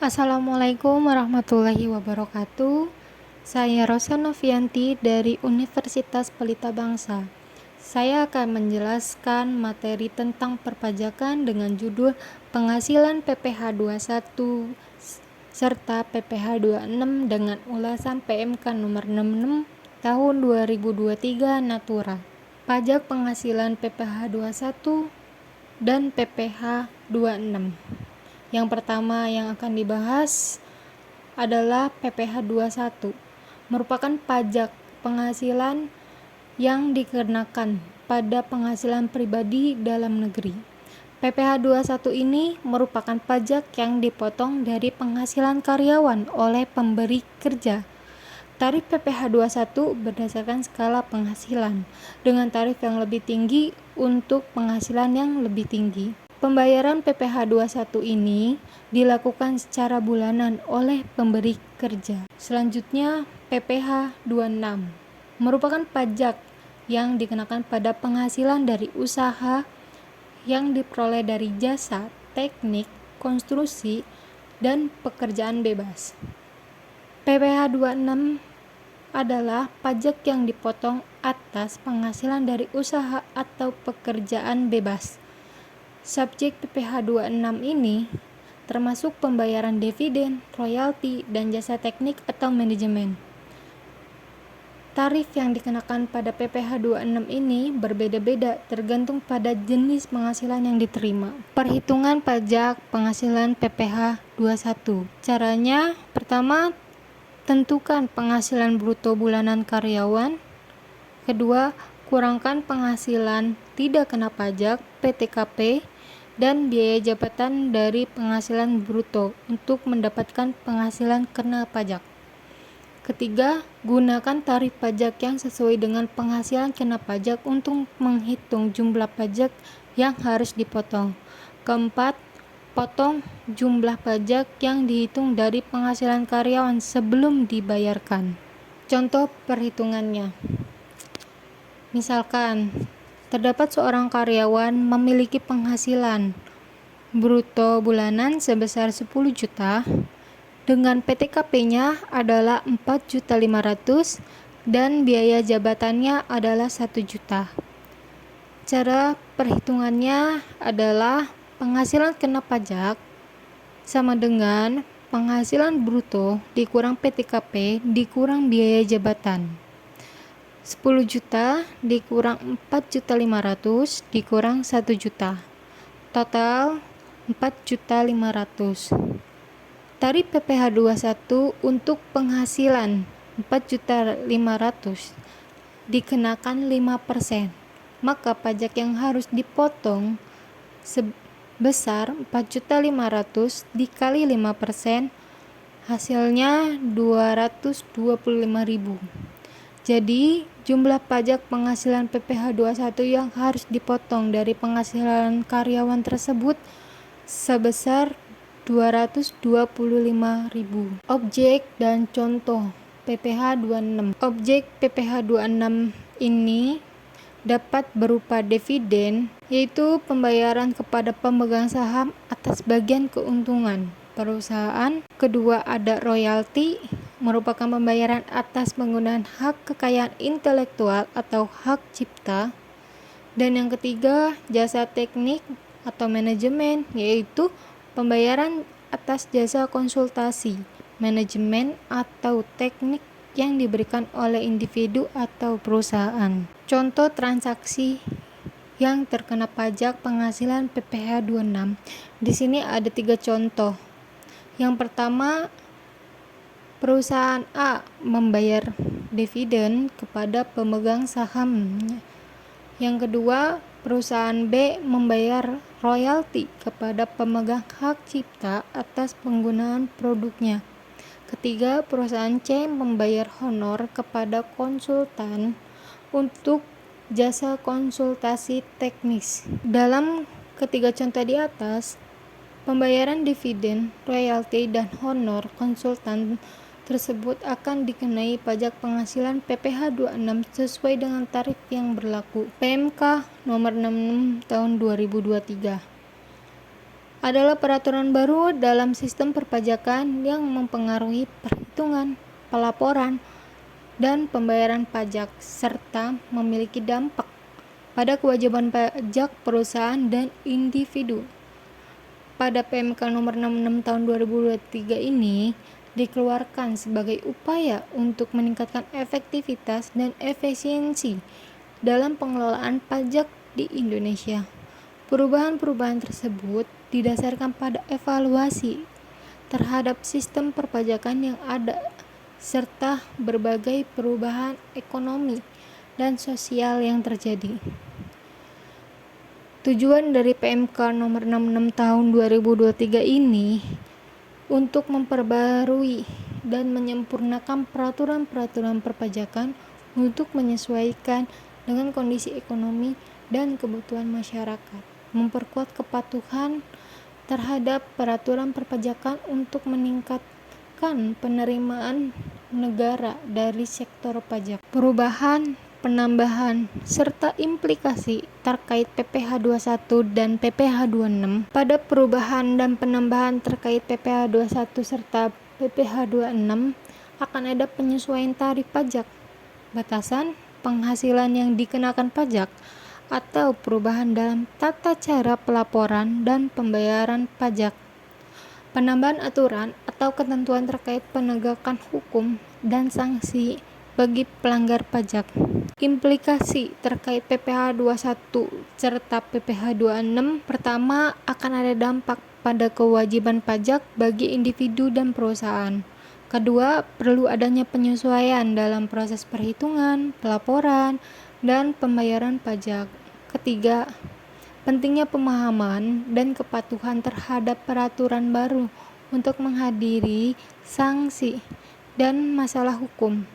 Assalamualaikum warahmatullahi wabarakatuh. Saya Rosa Novianti dari Universitas Pelita Bangsa. Saya akan menjelaskan materi tentang perpajakan dengan judul penghasilan PPh 21 serta PPh 26 dengan ulasan PMK nomor 66 tahun 2023 Natura. Pajak penghasilan PPh 21 dan PPh 26. Yang pertama yang akan dibahas adalah PPh 21, merupakan pajak penghasilan yang dikenakan pada penghasilan pribadi dalam negeri. PPh 21 ini merupakan pajak yang dipotong dari penghasilan karyawan oleh pemberi kerja. Tarif PPh 21 berdasarkan skala penghasilan, dengan tarif yang lebih tinggi untuk penghasilan yang lebih tinggi. Pembayaran PPh 21 ini dilakukan secara bulanan oleh pemberi kerja. Selanjutnya, PPh 26 merupakan pajak yang dikenakan pada penghasilan dari usaha yang diperoleh dari jasa, teknik, konstruksi, dan pekerjaan bebas. PPh 26 adalah pajak yang dipotong atas penghasilan dari usaha atau pekerjaan bebas. Subjek PPh 26 ini termasuk pembayaran dividen, royalti, dan jasa teknik atau manajemen. Tarif yang dikenakan pada PPh 26 ini berbeda-beda tergantung pada jenis penghasilan yang diterima. Perhitungan pajak penghasilan PPh 21. Caranya, pertama, tentukan penghasilan bruto bulanan karyawan. Kedua, kurangkan penghasilan tidak kena pajak (PTKP) dan biaya jabatan dari penghasilan bruto untuk mendapatkan penghasilan kena pajak. Ketiga, gunakan tarif pajak yang sesuai dengan penghasilan kena pajak untuk menghitung jumlah pajak yang harus dipotong. Keempat, potong jumlah pajak yang dihitung dari penghasilan karyawan sebelum dibayarkan. Contoh perhitungannya. Misalkan, terdapat seorang karyawan memiliki penghasilan bruto bulanan sebesar 10 juta dengan PTKP-nya adalah 4.500.000 dan biaya jabatannya adalah 1 juta. Cara perhitungannya adalah penghasilan kena pajak sama dengan penghasilan bruto dikurang PTKP dikurang biaya jabatan. 10 juta dikurang 4.500.000 dikurang 1 juta. Total 4.500.000. Tarif PPh 21 untuk penghasilan 4.500.000 dikenakan 5%. Maka pajak yang harus dipotong sebesar 4.500.000 dikali 5%, hasilnya 225.000. Jadi, jumlah pajak penghasilan PPh 21 yang harus dipotong dari penghasilan karyawan tersebut sebesar 225.000. Objek dan contoh PPh 26. Objek PPh 26 ini dapat berupa dividen, yaitu pembayaran kepada pemegang saham atas bagian keuntungan perusahaan. Kedua, ada royalti, merupakan pembayaran atas penggunaan hak kekayaan intelektual atau hak cipta. Dan yang ketiga, jasa teknik atau manajemen, yaitu pembayaran atas jasa konsultasi, manajemen atau teknik yang diberikan oleh individu atau perusahaan. Contoh transaksi yang terkena pajak penghasilan PPh 26. Di sini ada 3 contoh. Yang pertama, perusahaan A membayar dividen kepada pemegang sahamnya. Yang kedua, perusahaan B membayar royalti kepada pemegang hak cipta atas penggunaan produknya. Ketiga, perusahaan C membayar honor kepada konsultan untuk jasa konsultasi teknis. Dalam ketiga contoh di atas, pembayaran dividen, royalti, dan honor konsultan tersebut akan dikenai pajak penghasilan PPh 26 sesuai dengan tarif yang berlaku. PMK nomor 66 tahun 2023. adalah peraturan baru dalam sistem perpajakan yang mempengaruhi perhitungan, pelaporan, dan pembayaran pajak, serta memiliki dampak pada kewajiban pajak perusahaan dan individu. Pada PMK nomor 66 tahun 2023 ini dikeluarkan sebagai upaya untuk meningkatkan efektivitas dan efisiensi dalam pengelolaan pajak di Indonesia. Perubahan-perubahan tersebut didasarkan pada evaluasi terhadap sistem perpajakan yang ada serta berbagai perubahan ekonomi dan sosial yang terjadi. Tujuan dari PMK nomor 66 tahun 2023 ini untuk memperbarui dan menyempurnakan peraturan-peraturan perpajakan untuk menyesuaikan dengan kondisi ekonomi dan kebutuhan masyarakat, memperkuat kepatuhan terhadap peraturan perpajakan untuk meningkatkan penerimaan negara dari sektor pajak. Perubahan, penambahan, serta implikasi terkait PPh 21 dan PPh 26. Pada perubahan dan penambahan terkait PPh 21 serta PPh 26 akan ada penyesuaian tarif pajak, batasan penghasilan yang dikenakan pajak, atau perubahan dalam tata cara pelaporan dan pembayaran pajak. Penambahan aturan atau ketentuan terkait penegakan hukum dan sanksi bagi pelanggar pajak. Implikasi terkait PPh 21 serta PPh 26. Pertama, akan ada dampak pada kewajiban pajak bagi individu dan perusahaan. Kedua, perlu adanya penyesuaian dalam proses perhitungan, pelaporan, dan pembayaran pajak. Ketiga, pentingnya pemahaman dan kepatuhan terhadap peraturan baru untuk menghadiri sanksi dan masalah hukum.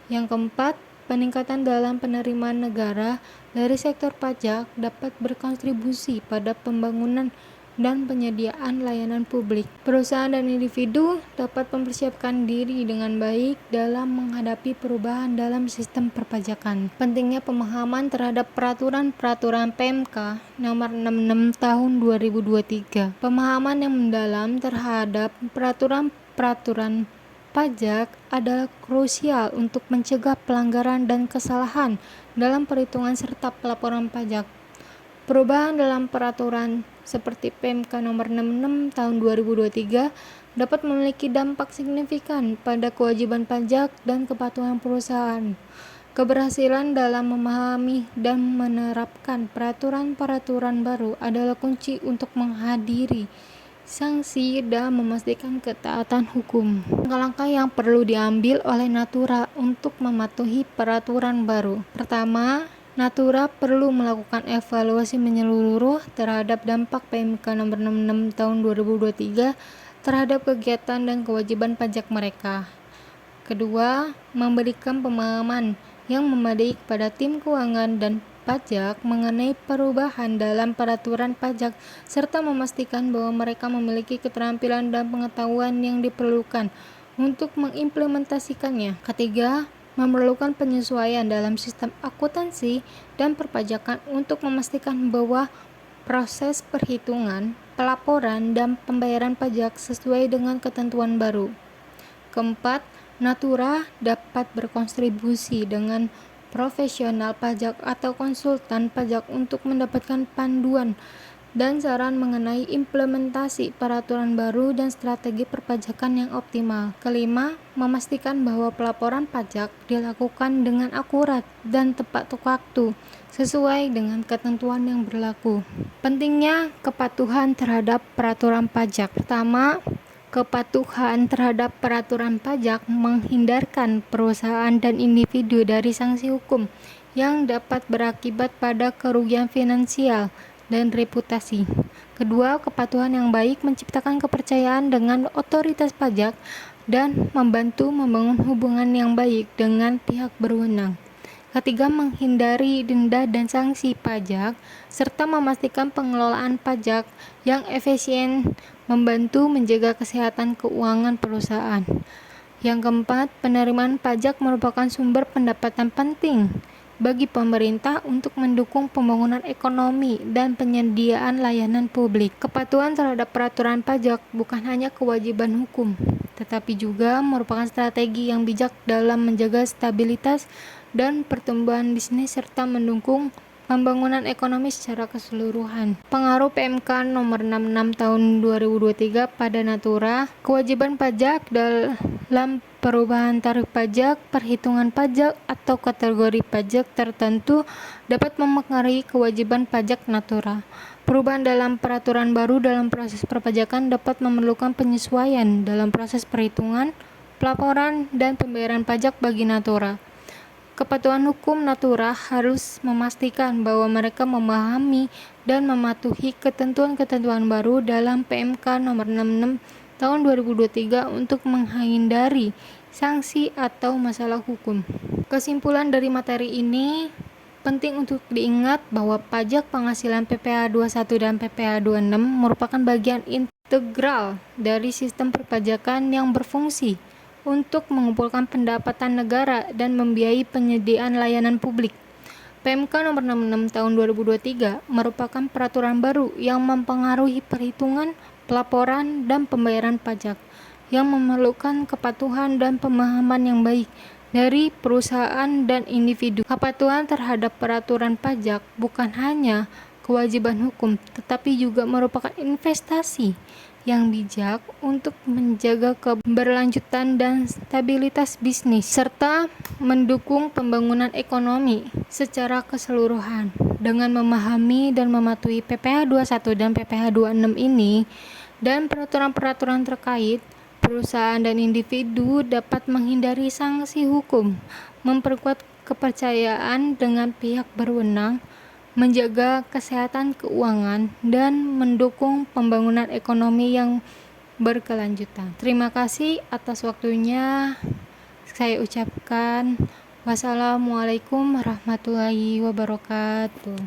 Yang keempat, peningkatan dalam penerimaan negara dari sektor pajak dapat berkontribusi pada pembangunan dan penyediaan layanan publik. Perusahaan dan individu dapat mempersiapkan diri dengan baik dalam menghadapi perubahan dalam sistem perpajakan. Pentingnya pemahaman terhadap peraturan-peraturan PMK nomor 66 tahun 2023. Pemahaman yang mendalam terhadap peraturan-peraturan pajak adalah krusial untuk mencegah pelanggaran dan kesalahan dalam perhitungan serta pelaporan pajak. Perubahan dalam peraturan seperti PMK nomor 66 tahun 2023 dapat memiliki dampak signifikan pada kewajiban pajak dan kepatuhan perusahaan. Keberhasilan dalam memahami dan menerapkan peraturan-peraturan baru adalah kunci untuk menghadiri sanksi dan memastikan ketaatan hukum. Langkah-langkah yang perlu diambil oleh Natura untuk mematuhi peraturan baru. Pertama, Natura perlu melakukan evaluasi menyeluruh terhadap dampak PMK nomor 66 tahun 2023 terhadap kegiatan dan kewajiban pajak mereka. Kedua, memberikan pemahaman yang memadai kepada tim keuangan dan pajak mengenai perubahan dalam peraturan pajak serta memastikan bahwa mereka memiliki keterampilan dan pengetahuan yang diperlukan untuk mengimplementasikannya. Ketiga, memerlukan penyesuaian dalam sistem akuntansi dan perpajakan untuk memastikan bahwa proses perhitungan, pelaporan, dan pembayaran pajak sesuai dengan ketentuan baru. Keempat, Natura dapat berkontribusi dengan profesional pajak atau konsultan pajak untuk mendapatkan panduan dan saran mengenai implementasi peraturan baru dan strategi perpajakan yang optimal. Kelima, memastikan bahwa pelaporan pajak dilakukan dengan akurat dan tepat waktu sesuai dengan ketentuan yang berlaku. Pentingnya kepatuhan terhadap peraturan pajak. Pertama, kepatuhan terhadap peraturan pajak menghindarkan perusahaan dan individu dari sanksi hukum yang dapat berakibat pada kerugian finansial dan reputasi. Kedua, kepatuhan yang baik menciptakan kepercayaan dengan otoritas pajak dan membantu membangun hubungan yang baik dengan pihak berwenang. Ketiga, menghindari denda dan sanksi pajak serta memastikan pengelolaan pajak yang efisien membantu menjaga kesehatan keuangan perusahaan. Yang keempat, penerimaan pajak merupakan sumber pendapatan penting bagi pemerintah untuk mendukung pembangunan ekonomi dan penyediaan layanan publik. Kepatuhan terhadap peraturan pajak bukan hanya kewajiban hukum, tetapi juga merupakan strategi yang bijak dalam menjaga stabilitas dan pertumbuhan bisnis serta mendukung pembangunan ekonomi secara keseluruhan. Pengaruh PMK nomor 66 tahun 2023 pada Natura, kewajiban pajak dalam perubahan tarif pajak, perhitungan pajak, atau kategori pajak tertentu dapat mempengaruhi kewajiban pajak Natura. Perubahan dalam peraturan baru dalam proses perpajakan dapat memerlukan penyesuaian dalam proses perhitungan, pelaporan, dan pembayaran pajak bagi Natura. Kepatuhan hukum Natura harus memastikan bahwa mereka memahami dan mematuhi ketentuan-ketentuan baru dalam PMK nomor 66 tahun 2023 untuk menghindari sanksi atau masalah hukum. Kesimpulan dari materi ini, penting untuk diingat bahwa pajak penghasilan PPh 21 dan PPh 26 merupakan bagian integral dari sistem perpajakan yang berfungsi untuk mengumpulkan pendapatan negara dan membiayai penyediaan layanan publik. PMK nomor 66 tahun 2023 merupakan peraturan baru yang mempengaruhi perhitungan, pelaporan, dan pembayaran pajak yang memerlukan kepatuhan dan pemahaman yang baik dari perusahaan dan individu. Kepatuhan terhadap peraturan pajak bukan hanya kewajiban hukum, tetapi juga merupakan investasi yang bijak untuk menjaga keberlanjutan dan stabilitas bisnis, serta mendukung pembangunan ekonomi secara keseluruhan. Dengan memahami dan mematuhi PPh 21 dan PPh 26 ini, dan peraturan-peraturan terkait, perusahaan dan individu dapat menghindari sanksi hukum, memperkuat kepercayaan dengan pihak berwenang, menjaga kesehatan keuangan, dan mendukung pembangunan ekonomi yang berkelanjutan. Terima kasih atas waktunya. Saya ucapkan wassalamualaikum warahmatullahi wabarakatuh.